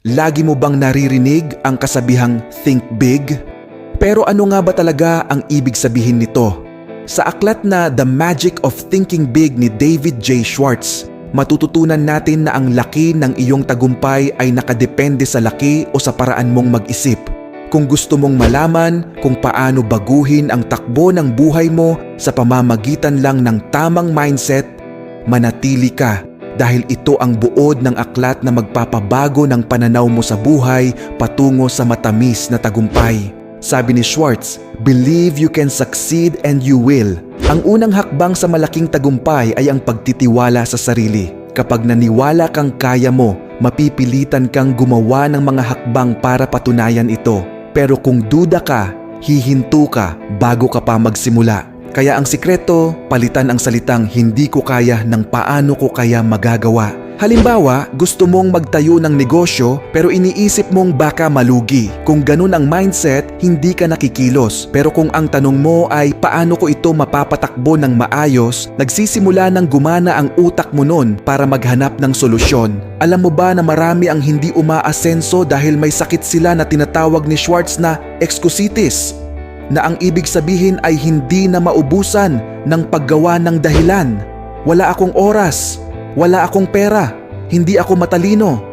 Lagi mo bang naririnig ang kasabihang think big? Pero ano nga ba talaga ang ibig sabihin nito? Sa aklat na The Magic of Thinking Big ni David J. Schwartz, matututunan natin na ang laki ng iyong tagumpay ay nakadepende sa laki o sa paraan mong mag-isip. Kung gusto mong malaman kung paano baguhin ang takbo ng buhay mo sa pamamagitan lang ng tamang mindset, manatili ka dahil ito ang buod ng aklat na magpapabago ng pananaw mo sa buhay patungo sa matamis na tagumpay. Sabi ni Schwartz, "Believe you can succeed and you will." Ang unang hakbang sa malaking tagumpay ay ang pagtitiwala sa sarili. Kapag naniwala kang kaya mo, mapipilitan kang gumawa ng mga hakbang para patunayan ito. Pero kung duda ka, hihinto ka bago ka pa magsimula. Kaya ang sikreto, palitan ang salitang hindi ko kaya ng paano ko kaya magagawa. Halimbawa, gusto mong magtayo ng negosyo pero iniisip mong baka malugi. Kung ganun ang mindset, hindi ka nakikilos. Pero kung ang tanong mo ay paano ko ito mapapatakbo ng maayos, nagsisimula ng gumana ang utak mo nun para maghanap ng solusyon. Alam mo ba na marami ang hindi umaasenso dahil may sakit sila na tinatawag ni Schwartz na excuseitis, na ang ibig sabihin ay hindi na maubusan ng paggawa ng dahilan. Wala akong oras, wala akong pera, hindi ako matalino.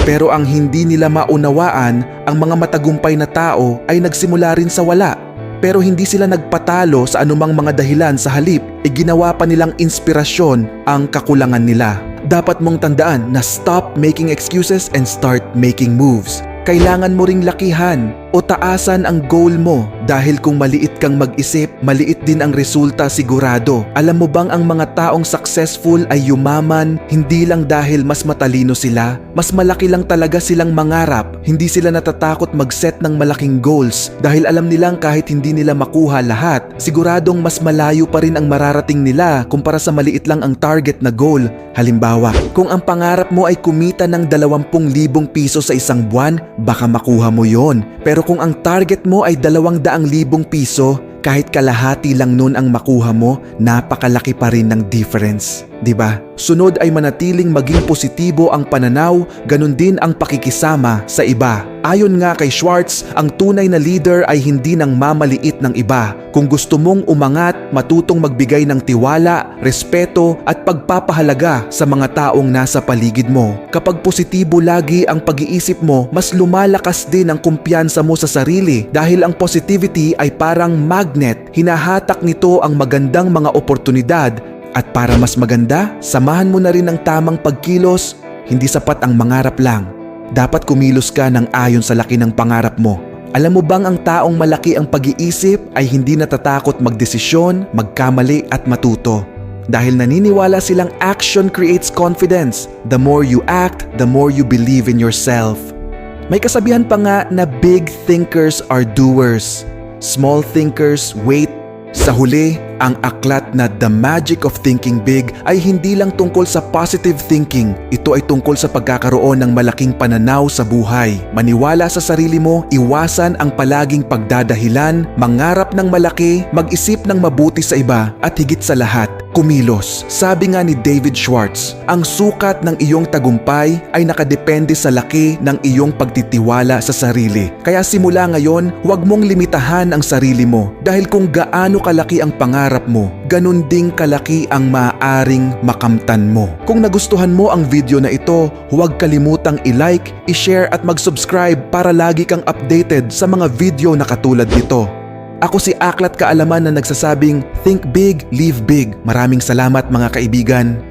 Pero ang hindi nila maunawaan, ang mga matagumpay na tao ay nagsimula rin sa wala. Pero hindi sila nagpatalo sa anumang mga dahilan, sa halip, ginawa pa nilang inspirasyon ang kakulangan nila. Dapat mong tandaan na stop making excuses and start making moves. Kailangan mo ring lakihan o taasan ang goal mo dahil kung maliit kang mag-isip, maliit din ang resulta sigurado. Alam mo bang ang mga taong successful ay yumaman hindi lang dahil mas matalino sila, mas malaki lang talaga silang mangarap. Hindi sila natatakot mag-set ng malaking goals dahil alam nilang kahit hindi nila makuha lahat, siguradong mas malayo pa rin ang mararating nila kumpara sa maliit lang ang target na goal. Halimbawa, kung ang pangarap mo ay kumita ng 20,000 piso sa isang buwan, baka makuha mo yon. Pero kung ang target mo ay 200,000 piso, kahit kalahati lang nun ang makuha mo, napakalaki pa rin ng difference. Diba? Sunod ay manatiling maging positibo ang pananaw, ganun din ang pakikisama sa iba. Ayon nga kay Schwartz, ang tunay na leader ay hindi nang mamaliit ng iba. Kung gusto mong umangat, matutong magbigay ng tiwala, respeto at pagpapahalaga sa mga taong nasa paligid mo. Kapag positibo lagi ang pag-iisip mo, mas lumalakas din ang kumpiyansa mo sa sarili dahil ang positivity ay parang magnet. Hinahatak nito ang magandang mga oportunidad. At para mas maganda, samahan mo na rin ang tamang pagkilos. Hindi sapat ang mangarap lang. Dapat kumilos ka ng ayon sa laki ng pangarap mo. Alam mo bang ang taong malaki ang pag-iisip ay hindi natatakot magdesisyon, magkamali at matuto? Dahil naniniwala silang action creates confidence. The more you act, the more you believe in yourself. May kasabihan pa nga na big thinkers are doers. Small thinkers wait. Sa huli, ang aklat na The Magic of Thinking Big ay hindi lang tungkol sa positive thinking. Ito ay tungkol sa pagkakaroon ng malaking pananaw sa buhay. Maniwala sa sarili mo, iwasan ang palaging pagdadahilan, mangarap ng malaki, mag-isip ng mabuti sa iba, at higit sa lahat, kumilos. Sabi nga ni David Schwartz, ang sukat ng iyong tagumpay ay nakadepende sa laki ng iyong pagtitiwala sa sarili. Kaya simula ngayon, huwag mong limitahan ang sarili mo dahil kung gaano kalaki ang pangarap mo, ganun ding kalaki ang maaaring makamtan mo. Kung nagustuhan mo ang video na ito, huwag kalimutang i-like, i-share at mag-subscribe para lagi kang updated sa mga video na katulad nito. Ako si Aklat Kaalaman na nagsasabing, think big, live big. Maraming salamat mga kaibigan.